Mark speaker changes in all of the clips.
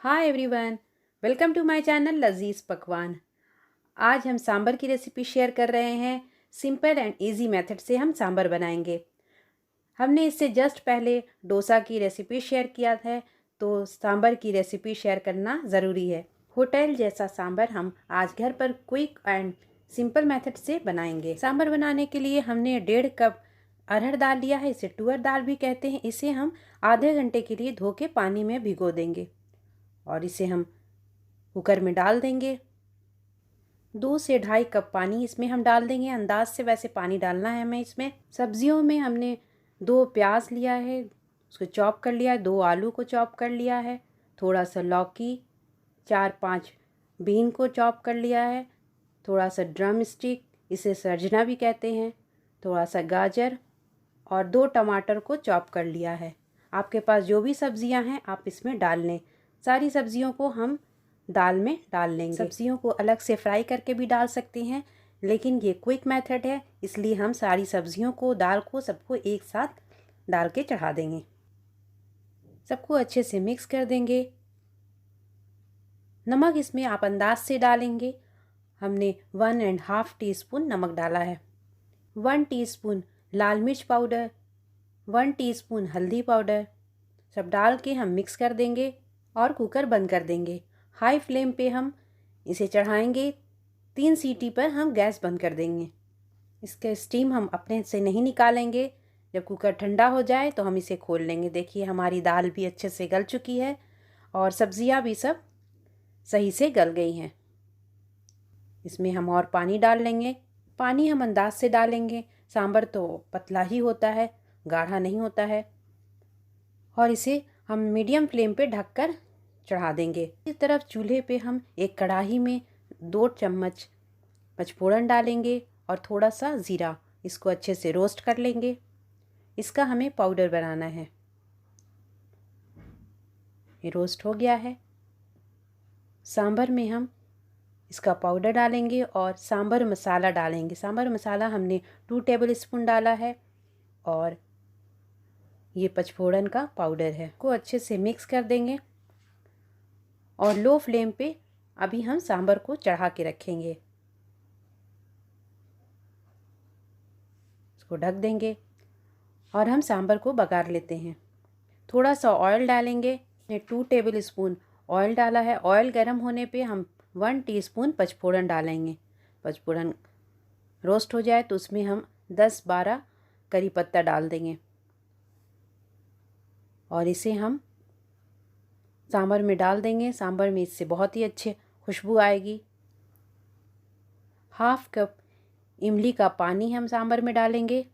Speaker 1: Hi everyone, welcome to my channel लजीज पकवान। आज हम सांभर की रेसिपी शेयर कर रहे हैं। सिंपल एंड इजी मेथड से हम सांभर बनाएंगे। हमने इससे जस्ट पहले डोसा की रेसिपी शेयर किया है, तो सांभर की रेसिपी शेयर करना ज़रूरी है। होटल जैसा सांभर हम आज घर पर क्विक एंड सिंपल मेथड से बनाएंगे। सांभर बनाने के लिए हमने 1.5 कप अरहर दाल लिया है, इसे तुअर दाल भी कहते हैं। इसे हम आधे घंटे के लिए धो के पानी में भिगो देंगे और इसे हम कुकर में डाल देंगे। 2 से 2.5 कप पानी इसमें हम डाल देंगे। अंदाज से वैसे पानी डालना है हमें इसमें। सब्जियों में हमने 2 प्याज लिया है, उसको चॉप कर लिया है। 2 आलू को चॉप कर लिया है। थोड़ा सा लौकी, 4-5 बीन को चॉप कर लिया है। थोड़ा सा ड्रम स्टिक, इसे सर्जना भी कहते हैं। थोड़ा सा गाजर और 2 टमाटर को चॉप कर लिया है। आपके पास जो भी सब्जियां हैं आप इसमें डाल लें। सारी सब्जियों को हम दाल में डाल लेंगे। सब्जियों को अलग से फ्राई करके भी डाल सकते हैं, लेकिन ये क्विक मेथड है, इसलिए हम सारी सब्जियों को, दाल को, सबको एक साथ डाल के चढ़ा देंगे। सबको अच्छे से मिक्स कर देंगे। नमक इसमें आप अंदाज से डालेंगे। हमने 1.5 टीस्पून नमक डाला है। 1 टीस्पून लाल मिर्च पाउडर, 1 टीस्पून हल्दी पाउडर, सब डाल के हम मिक्स कर देंगे और कुकर बंद कर देंगे। हाई फ्लेम पे हम इसे चढ़ाएंगे। 3 सीटी पर हम गैस बंद कर देंगे। इसका स्टीम हम अपने से नहीं निकालेंगे। जब कुकर ठंडा हो जाए तो हम इसे खोल लेंगे। देखिए हमारी दाल भी अच्छे से गल चुकी है और सब्जियां भी सब सही से गल गई हैं। इसमें हम और पानी डाल लेंगे। पानी हम अंदाज से डालेंगे। सांभर तो पतला ही होता है, गाढ़ा नहीं होता है। और इसे हम मीडियम फ्लेम पे ढककर चढ़ा देंगे। इस तरफ चूल्हे पे हम एक कढ़ाई में 2 चम्मच पचफोड़न डालेंगे और थोड़ा सा ज़ीरा, इसको अच्छे से रोस्ट कर लेंगे। इसका हमें पाउडर बनाना है। ये रोस्ट हो गया है। सांभर में हम इसका पाउडर डालेंगे और सांभर मसाला डालेंगे। सांभर मसाला हमने 2 टेबल स्पून डाला है और ये पचफोड़न का पाउडर है, को अच्छे से मिक्स कर देंगे और लो फ्लेम पे अभी हम सांभर को चढ़ा के रखेंगे। इसको ढक देंगे और हम सांभर को बघार लेते हैं। थोड़ा सा ऑयल डालेंगे। 2 टेबल स्पून ऑयल डाला है। ऑयल गर्म होने पे हम 1 टीस्पून पचफोड़न डालेंगे। पचफोड़न रोस्ट हो जाए तो उसमें हम 10-12 करी पत्ता डाल देंगे और इसे हम सांभर में डाल देंगे। सांभर में इससे बहुत ही अच्छी खुशबू आएगी। 1/2 कप इमली का पानी हम सांभर में डालेंगे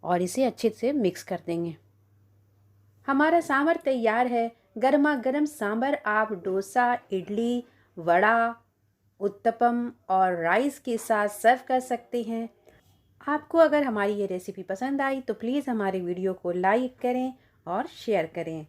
Speaker 1: और इसे अच्छे से मिक्स कर देंगे। हमारा सांभर तैयार है। गर्मा गर्म सांभर आप डोसा, इडली, वड़ा, उत्तपम और राइस के साथ सर्व कर सकते हैं। आपको अगर हमारी ये रेसिपी पसंद आई तो प्लीज़ हमारे वीडियो को लाइक करें और शेयर करें।